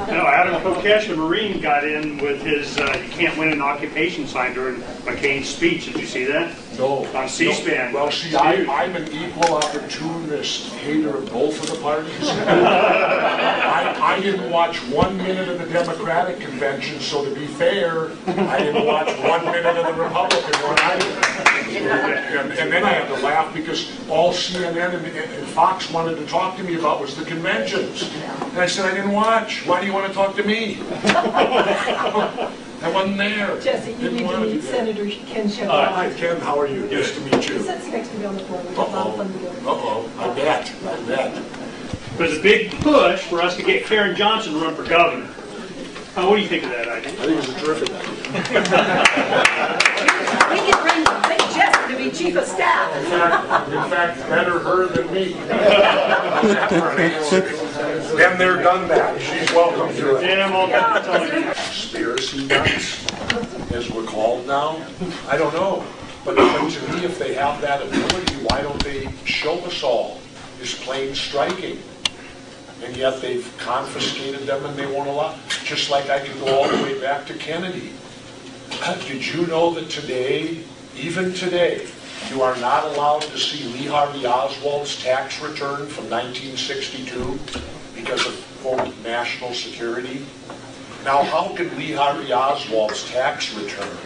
No, Adam Kokesh, a Marine, got in with his "You can't win an occupation" sign during McCain's speech. Did you see that? No. On C-SPAN. No. Well, see, I'm an equal opportunist hater of both of the parties. I didn't watch 1 minute of the Democratic convention, so to be fair, I didn't watch 1 minute of the Republican one either. And then I had to laugh because all CNN and Fox wanted to talk to me about was the conventions. And I said, I didn't watch. Why do you want to talk to me? I wasn't there. Jesse, you need to meet Senator Ken Shepard. Hi, Ken. How are you? Nice to meet you. He sits next to me on the floor. We have a lot of fun together. I bet. I bet. There's a big push for us to get Karen Johnson to run for governor. What do you think of that idea? I think it's a terrific idea. We can bring Jesse to be chief of staff. In fact, better her than me. Then they're done that. She's welcome to it. Yeah, I'm all about to tell you. Conspiracy nuts, as we're called now. I don't know. But to me, if they have that ability, why don't they show us all? Is plain striking. And yet they've confiscated them and they won't allow. Just like I could go all the way back to Kennedy. Did you know that today, even today, you are not allowed to see Lee Harvey Oswald's tax return from 1962 because of, quote, national security? Now, how could Lee Harvey Oswald's tax return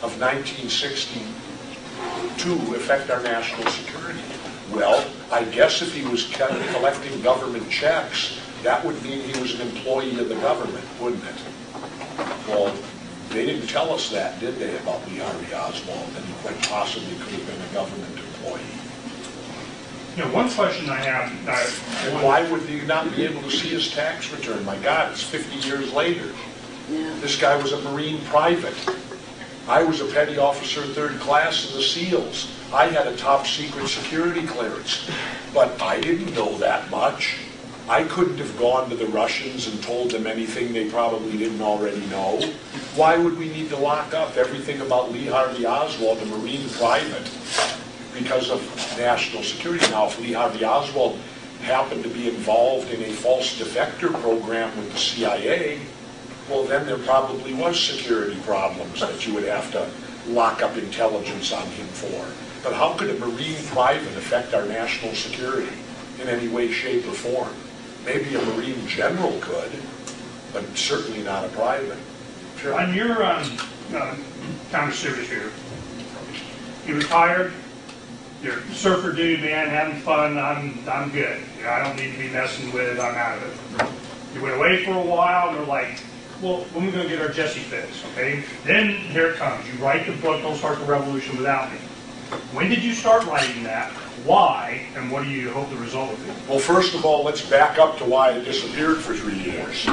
of 1962 affect our national security? Well, I guess if he was collecting government checks, that would mean he was an employee of the government, wouldn't it? Well, they didn't tell us that, did they, about Lee Harvey Oswald, that he quite possibly could have been a government employee. You know, one question I have... And why would you not be able to see his tax return? My God, it's 50 years later. Yeah. This guy was a Marine private. I was a petty officer 3rd class in the SEALs. I had a top secret security clearance, but I didn't know that much. I couldn't have gone to the Russians and told them anything they probably didn't already know. Why would we need to lock up everything about Lee Harvey Oswald, a Marine private, because of national security? Now, if Lee Harvey Oswald happened to be involved in a false defector program with the CIA, well, then there probably was security problems that you would have to lock up intelligence on him for. But how could a Marine private affect our national security in any way, shape, or form? Maybe a Marine general could, but certainly not a private. Sure. On your counter-service here, you retired, you're a surfer dude, man, having fun, I'm good. You know, I don't need to be messing with it, I'm out of it. You went away for a while, and they're like, well, when are we going to get our Jesse fix, okay? Then here it comes. You write the book, Don't Start the Revolution Without Me. When did you start writing that? Why? And what do you hope the result will be? Well, first of all, let's back up to why I disappeared for 3 years.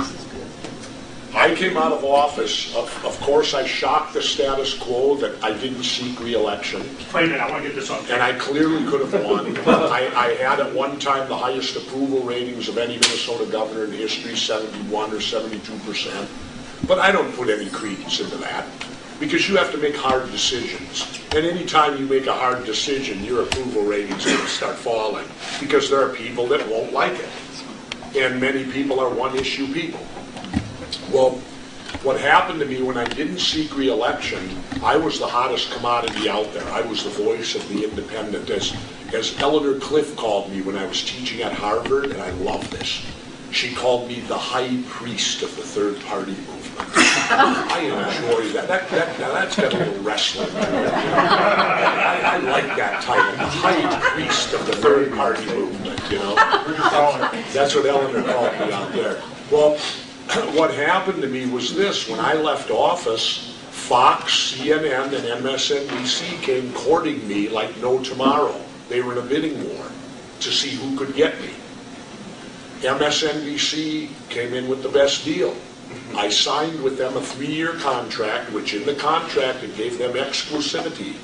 I came out of office. Of course, I shocked the status quo that I didn't seek re-election. Wait a minute, I want to get this on. And I clearly could have won. I had at one time the highest approval ratings of any Minnesota governor in history, 71 or 72%. But I don't put any credence into that, because you have to make hard decisions. And any time you make a hard decision, your approval ratings are going to start falling, because there are people that won't like it. And many people are one-issue people. Well, what happened to me when I didn't seek re-election, I was the hottest commodity out there. I was the voice of the independent. As Eleanor Cliff called me when I was teaching at Harvard, and I love this, she called me the high priest of the third party movement. I enjoy that. Now that's got a little wrestling. I like that title, the high priest of the third party movement, you know. That's what Eleanor called me out there. Well, what happened to me was this. When I left office, Fox, CNN, and MSNBC came courting me like no tomorrow. They were in a bidding war to see who could get me. MSNBC came in with the best deal. I signed with them a 3-year contract, which in the contract it gave them exclusivity.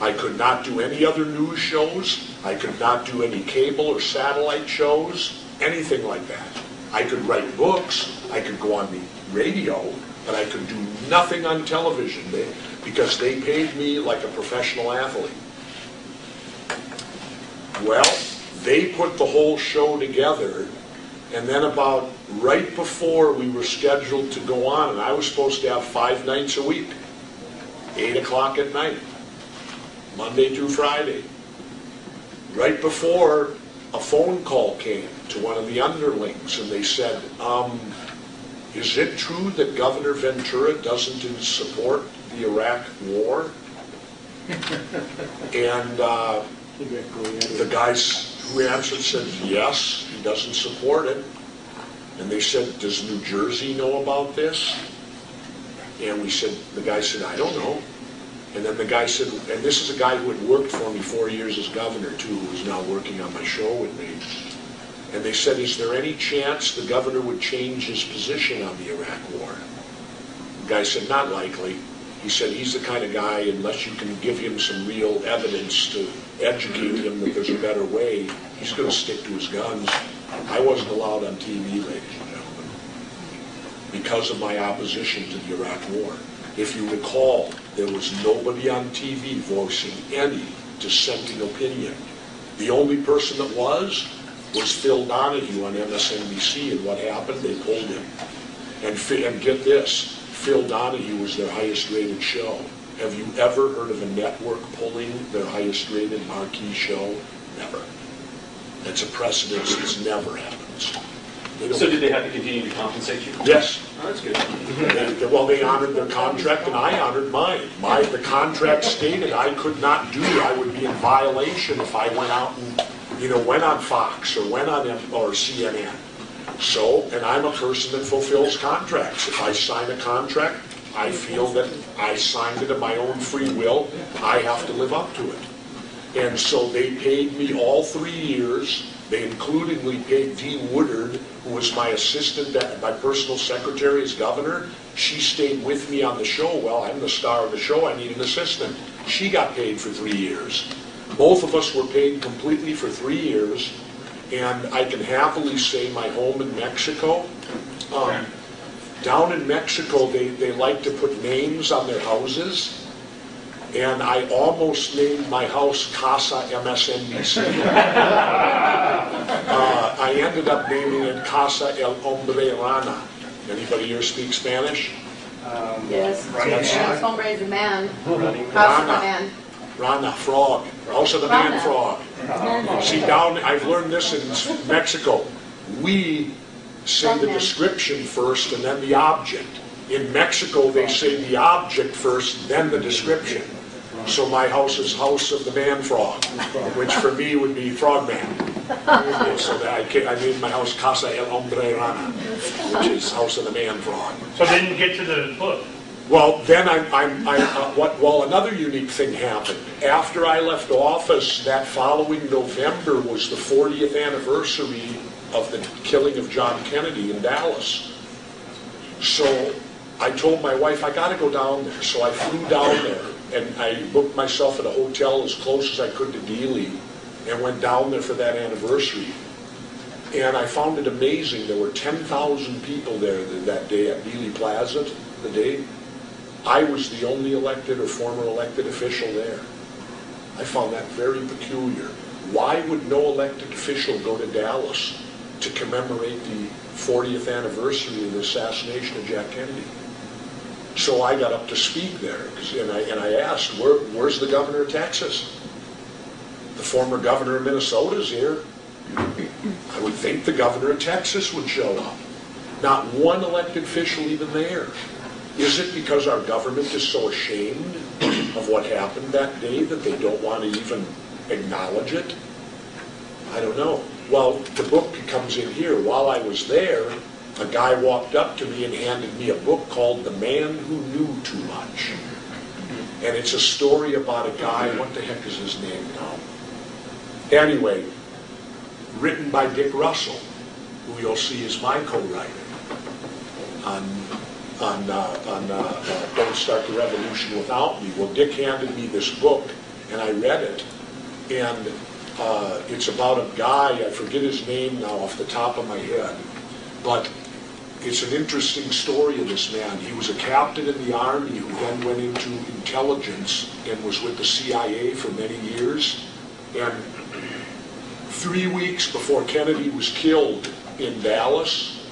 I could not do any other news shows. I could not do any cable or satellite shows, anything like that. I could write books. I could go on the radio, but I could do nothing on television because they paid me like a professional athlete. Well, they put the whole show together And then about right before we were scheduled to go on, and I was supposed to have 5 nights a week, 8 o'clock at night, Monday through Friday. Right before, a phone call came to one of the underlings, and they said, is it true that Governor Ventura doesn't support the Iraq war? And the guys who answered said, yes, he doesn't support it. And they said, does New Jersey know about this? And the guy said, I don't know. And then the guy said, and this is a guy who had worked for me 4 years as governor too, who is now working on my show with me. And they said, is there any chance the governor would change his position on the Iraq war? The guy said, not likely. He said, he's the kind of guy, unless you can give him some real evidence to educate him that there's a better way, he's going to stick to his guns. I wasn't allowed on TV, ladies and gentlemen, because of my opposition to the Iraq war. If you recall, there was nobody on TV voicing any dissenting opinion. The only person that was Phil Donahue on MSNBC, and what happened? They pulled him. And get this, Phil Donahue was their highest rated show. Have you ever heard of a network pulling their highest rated marquee show? Never. That's a precedence that's never happens. So did they have to continue to compensate you? Yes. Oh, that's good. Well, they honored their contract, and I honored mine. The contract stated I could not do. I would be in violation if I went out and went on Fox or went on or CNN. So, and I'm a person that fulfills contracts. If I sign a contract, I feel that I signed it of my own free will. I have to live up to it. And so they paid me all 3 years. They includingly paid Dee Woodard, who was my assistant, my personal secretary as governor. She stayed with me on the show. Well, I'm the star of the show. I need an assistant. She got paid for 3 years. Both of us were paid completely for 3 years. And I can happily say my home in Mexico, down in Mexico, they like to put names on their houses. And I almost named my house Casa MSNBC. I ended up naming it Casa El Hombre Rana. Anybody here speak Spanish? Yes. Rana. Hombre is a man. Casa the man. Rana, frog. Also the man frog. See, I've learned this in Mexico. We say the description first and then the object. In Mexico, they say the object first, then the description. So my house is House of the Man Frog, which for me would be Frogman. So I named my house Casa El Hombre Rana, which is House of the Man Frog. So then you get to the book. Well, then another unique thing happened. After I left office, that following November was the 40th anniversary of the killing of John Kennedy in Dallas. So I told my wife, I got to go down there. So I flew down there, and I booked myself at a hotel as close as I could to Dealey, and went down there for that anniversary. And I found it amazing. There were 10,000 people there that day at Dealey Plaza, the day. I was the only elected or former elected official there. I found that very peculiar. Why would no elected official go to Dallas to commemorate the 40th anniversary of the assassination of Jack Kennedy? So I got up to speak there, and I asked, where's the governor of Texas? The former governor of Minnesota is here. I would think the governor of Texas would show up. Not one elected official even there. Is it because our government is so ashamed of what happened that day that they don't want to even acknowledge it? I don't know. Well, the book comes in here. While I was there, a guy walked up to me and handed me a book called The Man Who Knew Too Much. And it's a story about a guy, what the heck is his name now? Anyway, written by Dick Russell, who you'll see is my co-writer on Don't Start the Revolution Without Me. Well, Dick handed me this book, and I read it, and it's about a guy, I forget his name now off the top of my head, but it's an interesting story of this man. He was a captain in the Army who then went into intelligence and was with the CIA for many years. And 3 weeks before Kennedy was killed, in Dallas.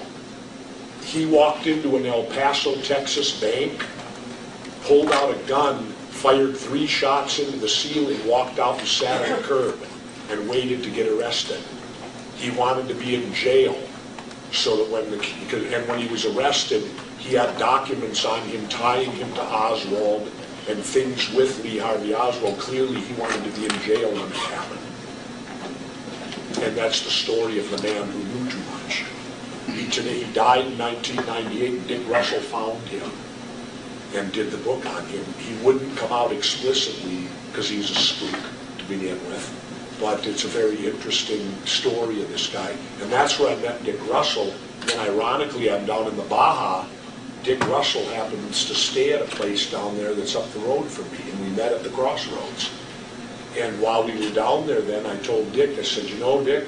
He walked into an El Paso, Texas bank, pulled out a gun, fired 3 shots into the ceiling, walked out and sat on the curb and waited to get arrested. He wanted to be in jail so that when he was arrested, he had documents on him tying him to Oswald and things with Lee Harvey Oswald. Clearly, he wanted to be in jail when it happened. And that's the story of the man who knew too much. He died in 1998, and Dick Russell found him and did the book on him. He wouldn't come out explicitly because he's a spook to begin with. But it's a very interesting story of this guy. And that's where I met Dick Russell. And ironically, I'm down in the Baja. Dick Russell happens to stay at a place down there that's up the road from me, and we met at the crossroads. And while we were down there then, I told Dick, I said, you know, Dick,